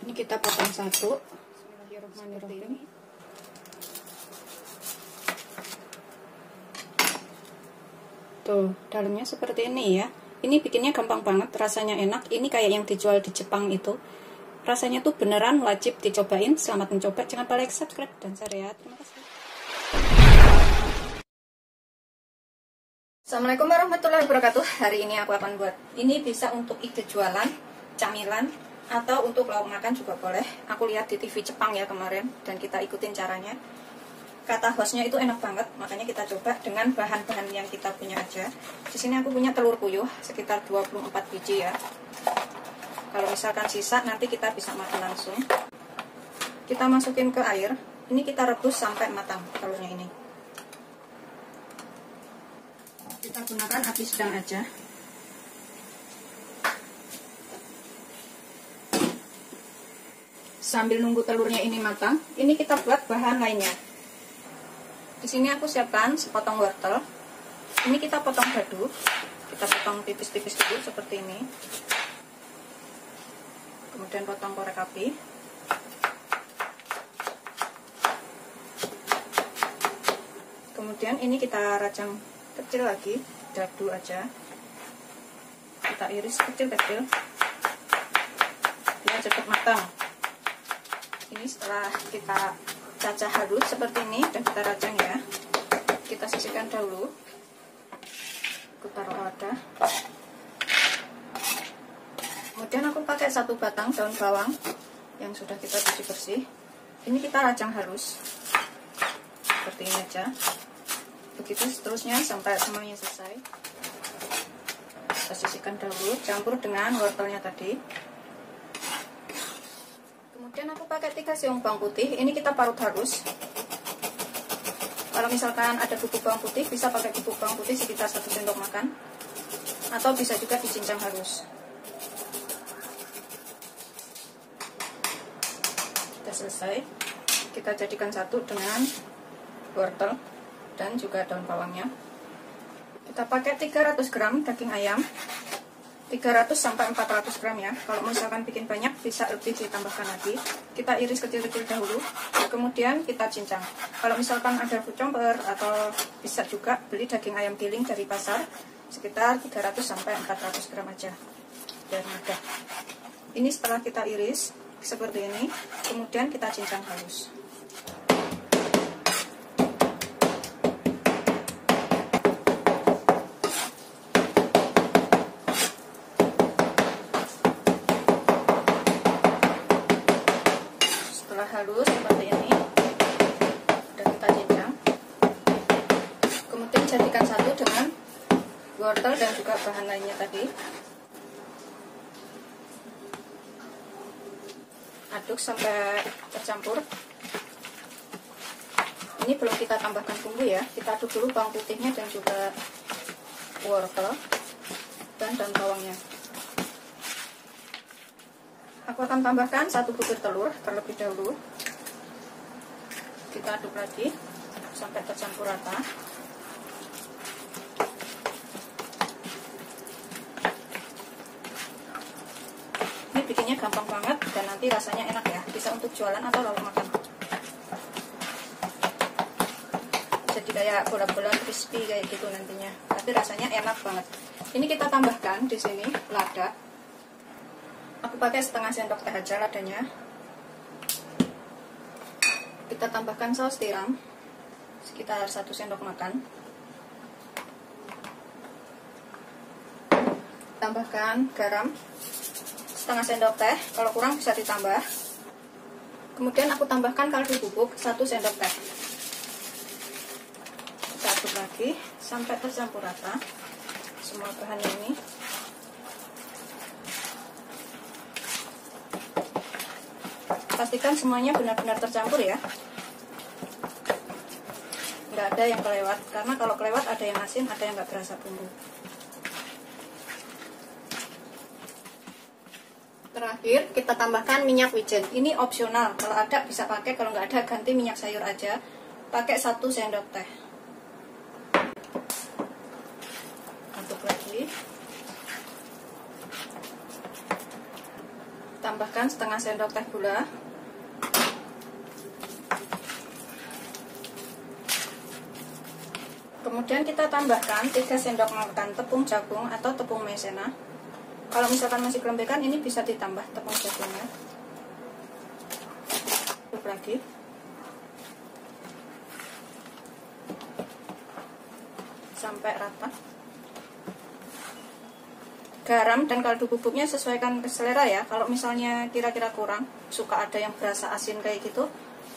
Ini kita potong satu. Bismillahirrahmanirrahim. Tuh, dalamnya seperti ini ya. Ini bikinnya gampang banget, rasanya enak. Ini kayak yang dijual di Jepang itu. Rasanya tuh beneran wajib dicobain. Selamat mencoba. Jangan lupa like, subscribe, dan share ya. Terima kasih. Assalamualaikum warahmatullahi wabarakatuh. Hari ini aku akan buat. Ini bisa untuk ide jualan, camilan, atau untuk lauk makan juga boleh. Aku lihat di TV Jepang ya kemarin, dan kita ikutin caranya. Kata hostnya itu enak banget, makanya kita coba dengan bahan-bahan yang kita punya aja. Di sini aku punya telur puyuh sekitar 24 biji ya. Kalau misalkan sisa nanti kita bisa makan langsung. Kita masukin ke air. Ini kita rebus sampai matang telurnya ini. Kita gunakan api sedang aja. Sambil nunggu telurnya ini matang, ini kita buat bahan lainnya. Di sini aku siapkan sepotong wortel. Ini kita potong dadu. Kita potong tipis-tipis dulu seperti ini. Kemudian potong korek api. Kemudian ini kita rajang kecil lagi, dadu aja. Kita iris kecil-kecil biar cepat matang. Ini setelah kita cacah halus seperti ini dan kita rajang ya. Kita sisihkan dahulu. Aku taruh wadah. Kemudian aku pakai satu batang daun bawang yang sudah kita cuci bersih. Ini kita rajang halus seperti ini aja. Begitu seterusnya sampai semuanya selesai. Kita sisihkan dahulu, campur dengan wortelnya tadi. Kemudian aku pakai 3 siung bawang putih. Ini kita parut halus. Kalau misalkan ada bubuk bawang putih, bisa pakai bubuk bawang putih sekitar 1 sendok makan. Atau bisa juga dicincang halus. Sudah selesai. Kita jadikan satu dengan wortel dan juga daun bawangnya. Kita pakai 300 gram daging ayam. 300 sampai 400 gram ya. Kalau misalkan bikin banyak bisa lebih ditambahkan lagi. Kita iris kecil-kecil dahulu, kemudian kita cincang. Kalau misalkan ada fucomber atau bisa juga beli daging ayam giling dari pasar, sekitar 300 sampai 400 gram aja biar mudah. Ini setelah kita iris seperti ini, kemudian kita cincang halus. Halus seperti ini dan kita cincang. Kemudian jadikan satu dengan wortel dan juga bahan lainnya tadi. Aduk sampai tercampur. Ini belum kita tambahkan bumbu ya. Kita aduk dulu bawang putihnya dan juga wortel dan daun bawangnya. Aku akan tambahkan 1 butir telur terlebih dahulu. Kita aduk lagi sampai tercampur rata. Ini bikinnya gampang banget dan nanti rasanya enak ya. Bisa untuk jualan atau lauk makan. Jadi kayak bola-bola crispy kayak gitu nantinya. Tapi rasanya enak banget. Ini kita tambahkan di sini lada. Aku pakai setengah sendok teh aja ladanya. Kita tambahkan saus tiram sekitar 1 sendok makan. Tambahkan garam setengah sendok teh. Kalau kurang bisa ditambah. Kemudian aku tambahkan kaldu bubuk 1 sendok teh. Kita aduk lagi sampai tercampur rata semua bahan ini. Pastikan semuanya benar-benar tercampur ya. Nggak ada yang kelewat, karena kalau kelewat ada yang asin, ada yang nggak berasa bumbu. Terakhir kita tambahkan minyak wijen. Ini opsional, kalau ada bisa pakai, kalau nggak ada ganti minyak sayur aja. Pakai 1 sendok teh. Aduk lagi. tambahkan setengah sendok teh gula. Kemudian kita tambahkan 3 sendok makan tepung jagung atau tepung maizena. Kalau misalkan masih kelembekan, ini bisa ditambah tepung jagungnya. Aduk lagi. Sampai rata. Garam dan kaldu bubuknya sesuaikan selera ya. Kalau misalnya kira-kira kurang, suka ada yang berasa asin kayak gitu,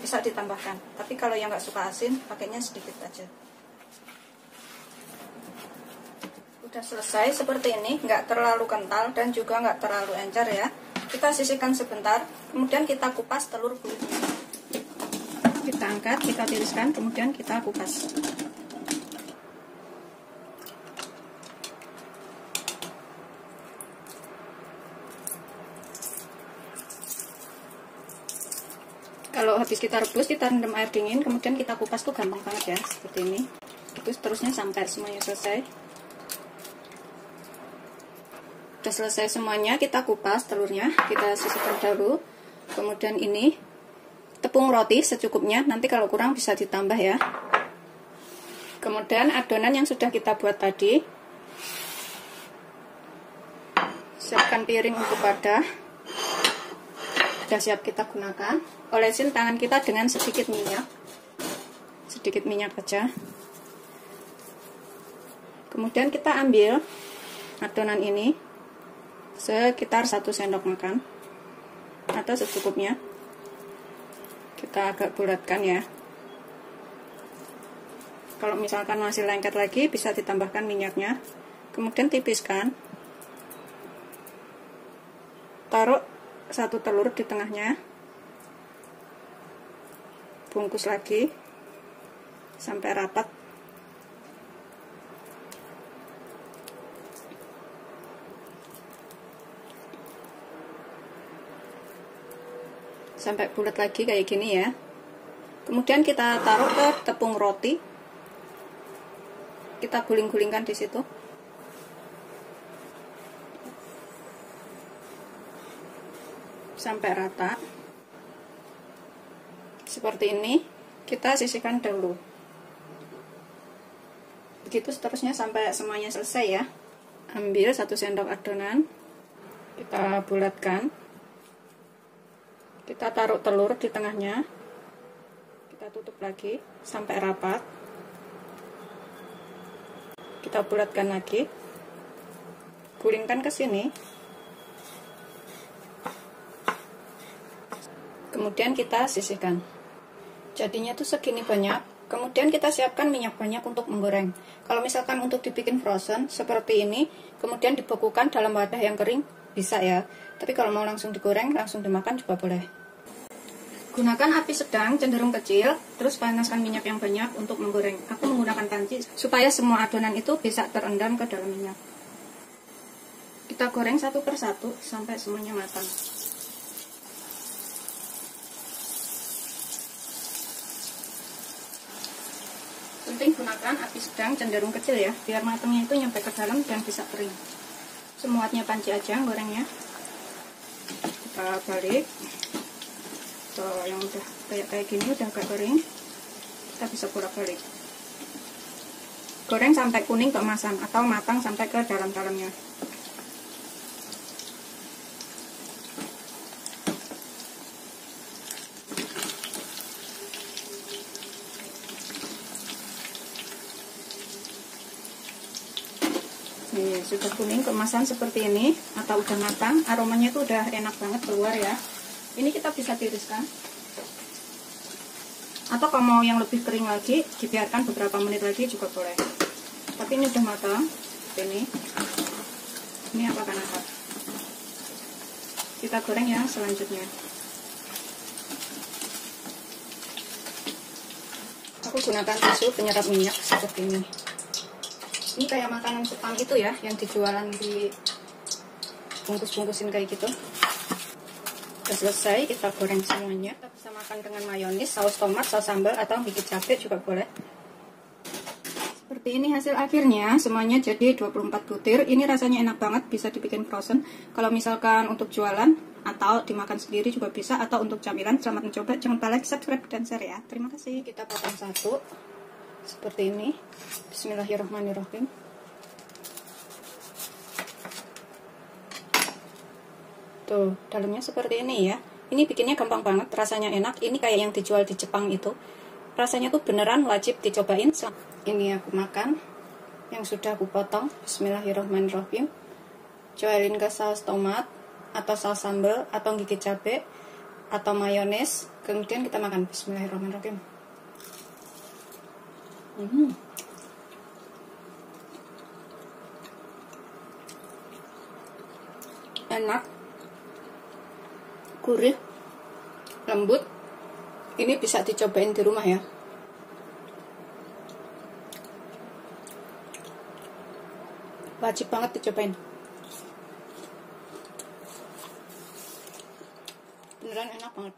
bisa ditambahkan. Tapi kalau yang nggak suka asin, pakainya sedikit aja. Udah selesai seperti ini, nggak terlalu kental dan juga nggak terlalu encer ya. Kita sisihkan sebentar, kemudian kita kupas telur gulungnya. Kita angkat, kita tiriskan, kemudian kita kupas. Kalau habis kita rebus, kita rendam air dingin, kemudian kita kupas tuh gampang banget ya, seperti ini. Terus terusnya sampai semuanya selesai. Udah selesai semuanya, kita kupas telurnya, kita sisihkan dahulu. Kemudian ini tepung roti secukupnya, nanti kalau kurang bisa ditambah ya. Kemudian adonan yang sudah kita buat tadi, siapkan piring untuk wadah. Sudah siap kita gunakan. Olesin tangan kita dengan sedikit minyak aja. Kemudian kita ambil adonan ini sekitar 1 sendok makan atau secukupnya. Kita agak bulatkan ya. Kalau misalkan masih lengket lagi, bisa ditambahkan minyaknya. Kemudian tipiskan. Taruh 1 telur di tengahnya. Bungkus lagi sampai rapat. Sampai bulat lagi kayak gini ya. Kemudian kita taruh ke tepung roti. Kita guling-gulingkan di situ. Sampai rata. Seperti ini. Kita sisihkan dahulu. Begitu seterusnya sampai semuanya selesai ya. Ambil 1 sendok adonan. Kita bulatkan. Kita taruh telur di tengahnya. Kita tutup lagi sampai rapat. Kita bulatkan lagi. Gulingkan ke sini. Kemudian kita sisihkan. Jadinya tuh segini banyak. Kemudian kita siapkan minyak banyak untuk menggoreng. Kalau misalkan untuk dibikin frozen seperti ini, kemudian dibekukan dalam wadah yang kering, bisa ya. Tapi kalau mau langsung digoreng, langsung dimakan juga boleh. Gunakan api sedang, cenderung kecil, terus panaskan minyak yang banyak untuk menggoreng. Aku menggunakan panci supaya semua adonan itu bisa terendam ke dalam minyak. Kita goreng satu persatu sampai semuanya matang. Penting gunakan api sedang, cenderung kecil ya, biar matangnya itu nyampe ke dalam dan bisa kering. Semuanya panci aja gorengnya. Kita balik. Yang udah kayak gini udah agak kering, kita bisa bolak-balik. Goreng sampai kuning keemasan atau matang sampai ke dalam-dalamnya. Nih, sudah kuning keemasan seperti ini atau udah matang, aromanya tuh udah enak banget keluar ya. Ini kita bisa tiriskan. Atau kalau mau yang lebih kering lagi, dibiarkan beberapa menit lagi juga boleh. Tapi ini udah matang. Ini apa kan apa? Kita goreng yang selanjutnya. Aku gunakan tisu penyerap minyak seperti ini. Ini kayak makanan Jepang gitu ya, yang dijualan di bungkus-bungkusin kayak gitu. Sudah selesai, kita goreng semuanya. Kita bisa makan dengan mayonis, saus tomat, saus sambal, atau bikin cabai juga boleh. Seperti ini hasil akhirnya, semuanya jadi 24 butir. Ini rasanya enak banget, bisa dibikin frozen. Kalau misalkan untuk jualan, atau dimakan sendiri juga bisa, atau untuk camilan. Selamat mencoba, jangan lupa like, subscribe, dan share ya. Terima kasih. Kita potong satu seperti ini. Bismillahirrahmanirrahim. Tuh, dalamnya seperti ini ya. Ini bikinnya gampang banget, rasanya enak. Ini kayak yang dijual di Jepang itu. Rasanya tuh beneran wajib dicobain. Ini aku makan yang sudah aku potong. Bismillahirrahmanirrahim. Cobain ke saus tomat atau saus sambal atau gigi cabai atau mayones. Kemudian kita makan. Bismillahirrahmanirrahim. Enak, gurih, lembut. Ini bisa dicobain di rumah ya. Wajib banget dicobain. Beneran enak banget.